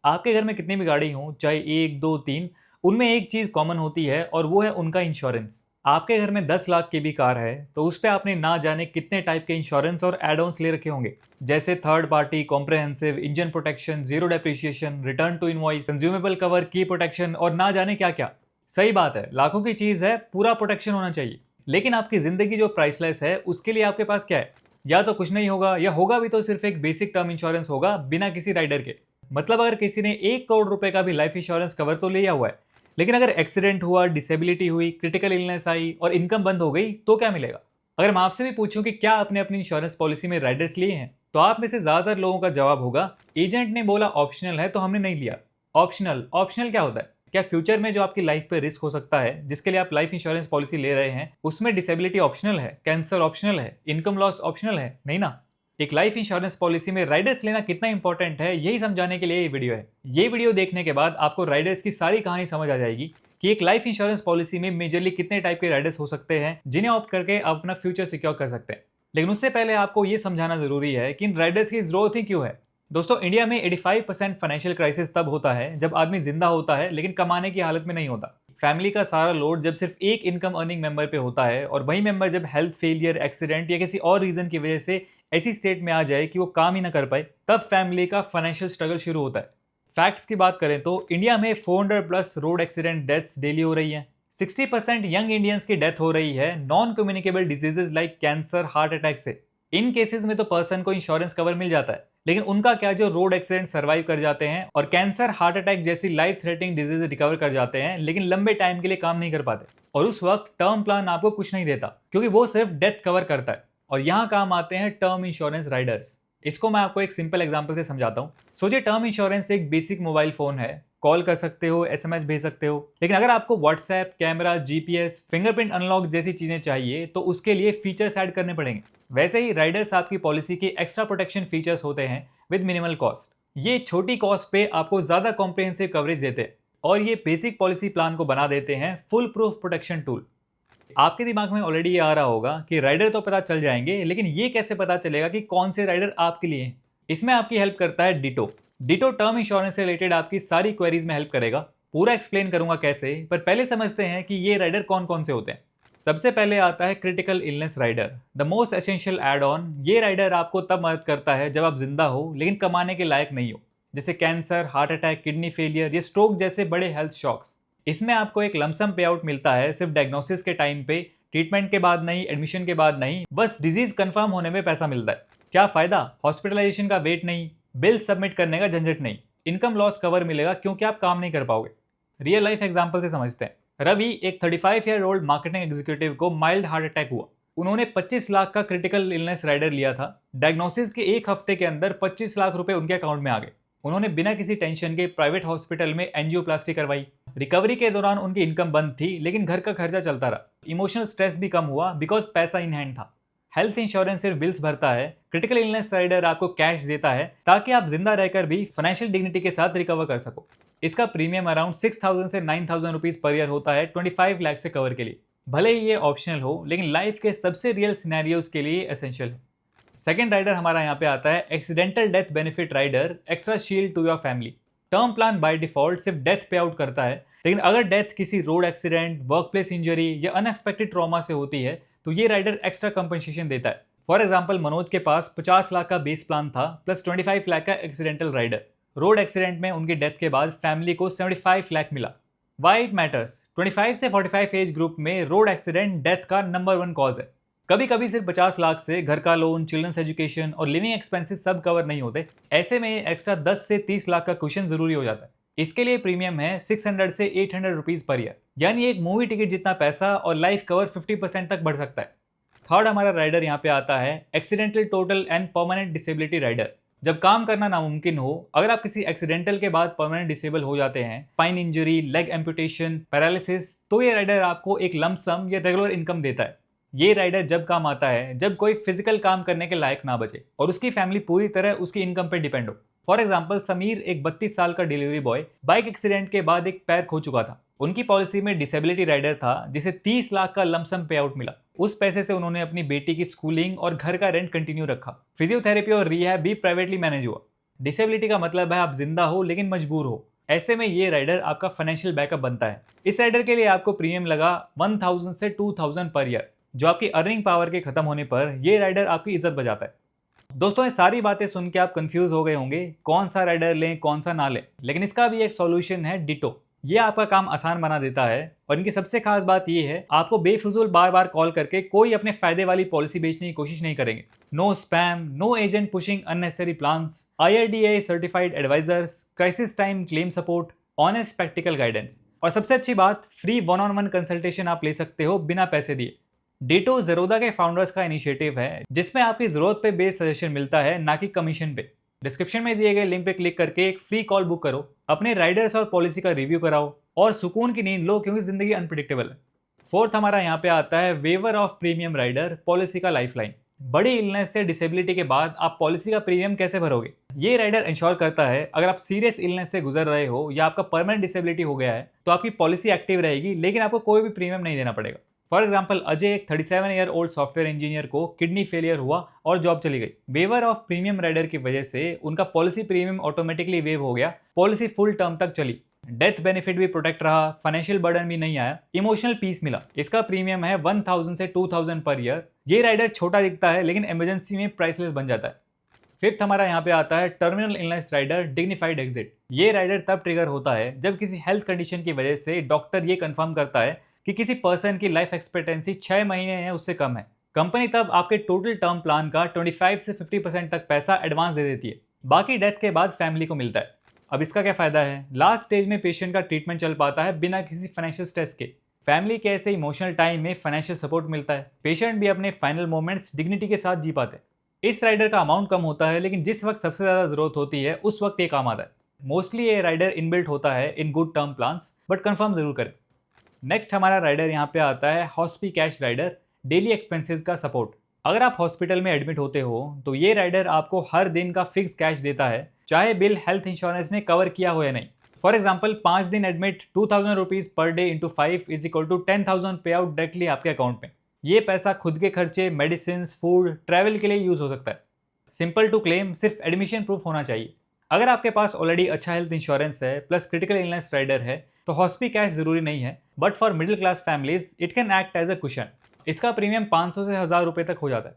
आपके घर में कितनी भी गाड़ी हो, चाहे एक, दो, तीन, उनमें एक चीज कॉमन होती है और वो है उनका इंश्योरेंस। आपके घर में 10 लाख की भी कार है तो उस पे आपने ना जाने कितने टाइप के इंश्योरेंस और एड ऑन्स ले रखे होंगे, जैसे third party, comprehensive, engine protection, zero depreciation, return to invoice, consumable cover, key protection और ना जाने क्या क्या। सही बात है, लाखों की चीज है, पूरा प्रोटेक्शन होना चाहिए। लेकिन आपकी जिंदगी जो प्राइसलेस है उसके लिए आपके पास क्या है? या तो कुछ नहीं होगा, या होगा भी तो सिर्फ एक बेसिक टर्म इंश्योरेंस होगा बिना किसी राइडर के। मतलब अगर किसी ने 1 करोड़ रुपए का भी लाइफ इंश्योरेंस कवर तो लिया हुआ है, लेकिन अगर एक्सीडेंट हुआ, डिसेबिलिटी हुई, क्रिटिकल इलनेस आई और इनकम बंद हो गई तो क्या मिलेगा? अगर मैं आपसे भी पूछूं कि क्या आपने अपनी इंश्योरेंस पॉलिसी में राइडर्स लिए हैं, तो आप में से ज्यादातर लोगों का जवाब होगा एजेंट ने बोला ऑप्शनल है तो हमने नहीं लिया। ऑप्शनल ऑप्शनल क्या होता है? क्या फ्यूचर में जो आपकी लाइफ पे रिस्क हो सकता है जिसके लिए आप लाइफ इंश्योरेंस पॉलिसी ले रहे हैं, उसमें डिसेबिलिटी ऑप्शनल है, कैंसर ऑप्शनल है, इनकम लॉस ऑप्शनल है? नहीं ना। एक लाइफ इंश्योरेंस पॉलिसी में राइडर्स लेना कितना इंपॉर्टेंट है, यही समझाने के लिए ये वीडियो है। ये वीडियो देखने के बाद आपको राइडर्स की सारी कहानी समझ आ जाएगी कि एक लाइफ इंश्योरेंस पॉलिसी में मेजरली कितने टाइप के राइडर्स हो सकते हैं जिन्हें ऑप्ट करके आप अपना फ्यूचर सिक्योर कर सकते हैं। लेकिन उससे पहले आपको ये समझाना जरूरी है कि इन राइडर्स की जरूरत ही क्यों है। दोस्तों, इंडिया में 85% फाइनेंशियल क्राइसिस तब होता है जब आदमी जिंदा होता है लेकिन कमाने की हालत में नहीं होता। फैमिली का सारा लोड जब सिर्फ एक इनकम अर्निंग मेंबर पे होता है और वही मेंबर जब हेल्थ फेलियर, एक्सीडेंट या किसी और रीजन की वजह से ऐसी स्टेट में आ जाए कि वो काम ही ना कर पाए, तब फैमिली का फाइनेंशियल स्ट्रगल शुरू होता है। फैक्ट्स की बात करें तो इंडिया में 400 plus road accident deaths daily हो रही हैं। 60% यंग इंडियंस की डेथ हो रही है non communicable diseases like cancer, heart attack से। इन केसेस में तो पर्सन को इंश्योरेंस कवर मिल जाता है, लेकिन उनका क्या जो रोड एक्सीडेंट सर्वाइव कर जाते हैं और कैंसर, हार्ट अटैक जैसी लाइफ थ्रेटनिंग डिजीज रिकवर कर जाते हैं लेकिन लंबे टाइम के लिए काम नहीं कर पाते। और उस वक्त टर्म प्लान आपको कुछ नहीं देता क्योंकि वो सिर्फ डेथ कवर करता है। और यहाँ काम आते हैं टर्म इंश्योरेंस राइडर्स। इसको मैं आपको एक सिंपल एग्जांपल से समझाता हूँ। सोचिए टर्म इंश्योरेंस एक बेसिक मोबाइल फोन है, कॉल कर सकते हो, एसएमएस भेज सकते हो, लेकिन अगर आपको WhatsApp, camera, GPS, fingerprint unlock जैसी चीजें चाहिए तो उसके लिए फीचर्स ऐड करने पड़ेंगे। वैसे ही राइडर्स आपकी पॉलिसी के एक्स्ट्रा प्रोटेक्शन फीचर्स होते हैं विद मिनिमल कॉस्ट। ये छोटी कॉस्ट पे आपको ज्यादा कॉम्प्रिहेंसिव कवरेज देते हैं और ये बेसिक पॉलिसी प्लान को बना देते हैं फुल प्रूफ प्रोटेक्शन टूल। आपके दिमाग में ऑलरेडी ये आ रहा होगा कि राइडर तो पता चल जाएंगे, लेकिन ये कैसे पता चलेगा कि कौन से राइडर आपके लिए हैं? इसमें आपकी हेल्प करता है डिटो। डिटो टर्म इंश्योरेंस से रिलेटेड आपकी सारी क्वेरीज में हेल्प करेगा। पूरा एक्सप्लेन करूंगा कैसे, पर पहले समझते हैं कि ये राइडर कौन कौन से होते हैं। सबसे पहले आता है critical illness rider, the most essential add on. ये राइडर आपको तब मदद करता है जब आप जिंदा हो लेकिन कमाने के लायक नहीं हो, जैसे cancer, heart attack, kidney failure या स्ट्रोक जैसे बड़े हेल्थ शॉक्स। इसमें आपको एक लमसम पे आउट मिलता है सिर्फ डायग्नोसिस के टाइम पे, ट्रीटमेंट के बाद नहीं, एडमिशन के बाद नहीं, बस डिजीज कंफर्म होने में पैसा मिलता है। क्या फायदा? हॉस्पिटलाइजेशन का वेट नहीं, बिल सबमिट करने का झंझट नहीं, इनकम लॉस कवर मिलेगा क्योंकि आप काम नहीं कर पाओगे। रियल लाइफ एग्जांपल से समझते हैं। रवि, एक 35 ईयर ओल्ड मार्केटिंग एग्जीक्यूटिव को माइल्ड हार्ट अटैक हुआ। उन्होंने 25 लाख का क्रिटिकल इलनेस राइडर लिया था। डायग्नोसिस के एक हफ्ते के अंदर 25 लाख रुपए उनके अकाउंट में आ गए। उन्होंने बिना किसी टेंशन के प्राइवेट हॉस्पिटल में एंजियोप्लास्टी करवाई। रिकवरी के दौरान उनकी इनकम बंद थी लेकिन घर का खर्चा चलता रहा। इमोशनल स्ट्रेस भी कम हुआ बिकॉज पैसा इन हैंड था। हेल्थ इंश्योरेंस सिर्फ बिल्स भरता है, क्रिटिकल इलनेस राइडर आपको कैश देता है ताकि आप जिंदा रहकर भी फाइनेंशियल डिग्निटी के साथ रिकवर कर सको। इसका प्रीमियम अराउंड 6,000 से 9,000 रुपीज पर ईयर होता है 25 लाख से कवर के लिए। भले ही ये ऑप्शनल हो लेकिन लाइफ के सबसे रियल सिनेरियोज के लिए एसेंशियल है। सेकेंड राइडर हमारा यहाँ पे आता है accidental death benefit rider, extra shield to your family. Term plan by default सिर्फ डेथ पे आउट करता है, लेकिन अगर डेथ किसी रोड एक्सीडेंट, वर्कप्लेस इंजरी या अनएक्सपेक्टेड ट्रॉमा से होती है तो ये राइडर एक्स्ट्रा कंपनसेशन देता है। फॉर एग्जाम्पल, मनोज के पास 50 लाख का बेस प्लान था प्लस 25 लाख का एक्सीडेंटल राइडर। रोड एक्सीडेंट में उनकी डेथ के बाद फैमिली को 75 लाख मिला। Why it matters? 25 से 45 एज ग्रुप में रोड एक्सीडेंट डेथ का नंबर 1 कॉज है। कभी कभी सिर्फ 50 लाख से घर का लोन, चिल्ड्रंस एजुकेशन और लिविंग एक्सपेंसेस सब कवर नहीं होते। ऐसे में एक्स्ट्रा 10 से 30 लाख का क्वेश्चन जरूरी हो जाता है। इसके लिए प्रीमियम है 600 से 800 रुपीज पर ईयर, यानी एक मूवी टिकट जितना पैसा, और लाइफ कवर 50% तक बढ़ सकता है। थर्ड हमारा राइडर यहाँ पे आता है accidental total and permanent disability rider. जब काम करना नामुमकिन हो, अगर आप किसी एक्सीडेंटल के बाद परमानेंट डिसेबल हो जाते हैं, spine injury, leg amputation, paralysis, तो ये राइडर आपको एक लंप सम या रेगुलर इनकम देता है। ये राइडर जब काम आता है जब कोई फिजिकल काम करने के लायक ना बचे और उसकी फैमिली पूरी तरह उसकी इनकम पे डिपेंड हो। फॉर एग्जाम्पल, समीर एक 32 साल का डिलीवरी बॉय, बाइक एक्सीडेंट के बाद एक पैर खो चुका था। उनकी पॉलिसी में डिसेबिलिटी राइडर था जिसे 30 लाख का लमसम पे आउट मिला। उस पैसे से उन्होंने अपनी बेटी की स्कूलिंग और घर का रेंट कंटिन्यू रखा। फिजियोथेरेपी और रिहैब भी प्राइवेटली मैनेज हुआ। डिसेबिलिटी का मतलब है आप जिंदा हो लेकिन मजबूर हो। ऐसे में ये राइडर आपका फाइनेंशियल बैकअप बनता है। इस राइडर के लिए आपको प्रीमियम लगा 1000 से 2000 पर ईयर, जो आपकी अर्निंग पावर के खत्म होने पर ये राइडर आपकी इज्जत बचाता है। दोस्तों, ये सारी बातें सुन के आप कंफ्यूज हो गए होंगे कौन सा राइडर लें कौन सा ना लें, लेकिन इसका भी एक सॉल्यूशन है, डिटो। ये आपका काम आसान बना देता है और इनकी सबसे खास बात ये है, आपको बेफिजूल बार बार कॉल करके कोई अपने फायदे वाली पॉलिसी बेचने की कोशिश नहीं करेंगे। No spam, no agent pushing unnecessary plans, IRDAI certified advisors, crisis time claim support, honest practical guidance और सबसे अच्छी बात, फ्री 1-on-1 कंसल्टेशन आप ले सकते हो बिना पैसे दिए। डिटो ज़ेरोधा के फाउंडर्स का इनिशिएटिव है जिसमें आपकी जरूरत पे बेस्ड सजेशन मिलता है, ना कि कमीशन पे। डिस्क्रिप्शन में दिए गए लिंक पे क्लिक करके एक फ्री कॉल बुक करो, अपने राइडर्स और पॉलिसी का रिव्यू कराओ और सुकून की नींद लो, क्योंकि जिंदगी अनप्रिडिक्टेबल है। फोर्थ हमारा यहाँ पे आता है waiver of premium rider, policy का लाइफलाइन। बड़ी इलनेस से डिसेबिलिटी के बाद आप पॉलिसी का प्रीमियम कैसे भरोगे? ये राइडर इंश्योर करता है अगर आप सीरियस इलनेस से गुजर रहे हो या आपका परमानेंट डिसेबिलिटी हो गया है तो आपकी पॉलिसी एक्टिव रहेगी, लेकिन आपको कोई भी प्रीमियम नहीं देना पड़ेगा। फॉर एग्जाम्पल, अजय, एक 37 ईयर ओल्ड सॉफ्टवेयर इंजीनियर को किडनी फेलियर हुआ और जॉब चली गई। वेवर ऑफ प्रीमियम राइडर की वजह से उनका पॉलिसी प्रीमियम ऑटोमेटिकली वेव हो गया, पॉलिसी फुल टर्म तक चली, डेथ बेनिफिट भी प्रोटेक्ट रहा, फाइनेंशियल बर्डन भी नहीं आया, इमोशनल पीस मिला। इसका प्रीमियम है 1000 से 2000 पर ईयर। ये राइडर छोटा दिखता है लेकिन इमरजेंसी में प्राइसलेस बन जाता है। फिफ्थ हमारा यहाँ पे आता है terminal illness rider, dignified exit. ये राइडर तब ट्रिगर होता है जब किसी हेल्थ कंडीशन की वजह से डॉक्टर ये कंफर्म करता है कि किसी पर्सन की लाइफ एक्सपेक्टेंसी 6 महीने है उससे कम है। कंपनी तब आपके टोटल टर्म प्लान का 25 से 50% तक पैसा एडवांस दे देती है, बाकी डेथ के बाद फैमिली को मिलता है। अब इसका क्या फायदा है? लास्ट स्टेज में पेशेंट का ट्रीटमेंट चल पाता है बिना किसी फाइनेंशियल स्ट्रेस के। फैमिली के ऐसे इमोशनल टाइम में फाइनेंशियल सपोर्ट मिलता है, पेशेंट भी अपने फाइनल मोमेंट्स डिग्निटी के साथ जी पाते हैं। इस राइडर का अमाउंट कम होता है लेकिन जिस वक्त सबसे ज्यादा जरूरत होती है उस वक्त ये काम आता है। मोस्टली ये राइडर इनबिल्ट होता है in good term plans, but confirm जरूर करें। नेक्स्ट हमारा राइडर यहाँ पे आता है हॉस्पी कैश राइडर, डेली एक्सपेंसेस का सपोर्ट। अगर आप हॉस्पिटल में एडमिट होते हो तो ये राइडर आपको हर दिन का फिक्स कैश देता है, चाहे बिल हेल्थ इंश्योरेंस ने कवर किया हो या नहीं। फॉर एग्जाम्पल, 5 दिन admit, 2000 rupees per day into 5 is equal to 10,000 pay out directly आपके अकाउंट में। ये पैसा खुद के खर्चे, मेडिसिन, फूड, ट्रैवल के लिए यूज हो सकता है। सिंपल टू क्लेम, सिर्फ एडमिशन प्रूफ होना चाहिए। अगर आपके पास ऑलरेडी अच्छा हेल्थ इंश्योरेंस है प्लस क्रिटिकल इलनेस राइडर है तो हॉस्पी कैश जरूरी नहीं है, but for middle class families it can act as a cushion. इसका प्रीमियम 500 से 1000 रुपए तक हो जाता है।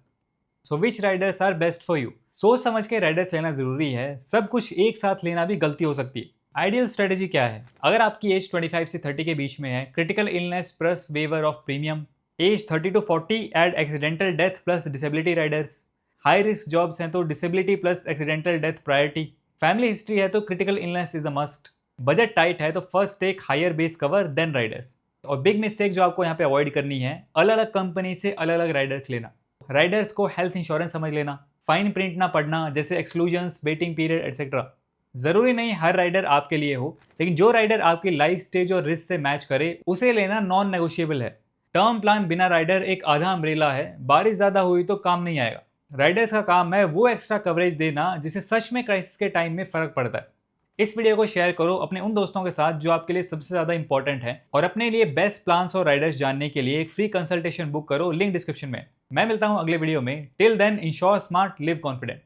So which riders are best for you? सोच समझ के राइडर्स लेना जरूरी है, सब कुछ एक साथ लेना भी गलती हो सकती है। आइडियल स्ट्रेटेजी क्या है? अगर आपकी एज 25 से 30 के बीच में है, critical illness plus waiver of premium. Age 30 to 40 add accidental death plus disability riders. High risk jobs हैं तो disability plus accidental death priority. Family history है तो critical illness is a must. Budget tight है तो first take higher base cover then riders. और big mistake जो आपको यहाँ पे अवॉइड करनी है, अलग अलग कंपनी से अलग अलग राइडर्स लेना। राइडर्स को हेल्थ इंश्योरेंस समझ लेना, फाइन प्रिंट ना पढ़ना जैसे एक्सक्लूजन्स, वेटिंग पीरियड एटसेट्रा। जरूरी नहीं हर राइडर आपके लिए हो, लेकिन जो राइडर आपकी लाइफ स्टेज और रिस्क से मैच करे उसे लेना नॉन नेगोशिएबल है। टर्म प्लान बिना राइडर एक आधा अम्ब्रेला है, बारिश ज्यादा हुई तो काम नहीं आएगा। राइडर्स का काम है वो एक्स्ट्रा कवरेज देना जिसे सच में क्राइसिस के टाइम में फर्क पड़ता है। इस वीडियो को शेयर करो अपने उन दोस्तों के साथ जो आपके लिए सबसे ज्यादा इंपॉर्टेंट है, और अपने लिए बेस्ट प्लान्स और राइडर्स जानने के लिए एक फ्री कंसल्टेशन बुक करो, लिंक डिस्क्रिप्शन में। मैं मिलता हूं अगले वीडियो में। Till then, insure smart, live confident.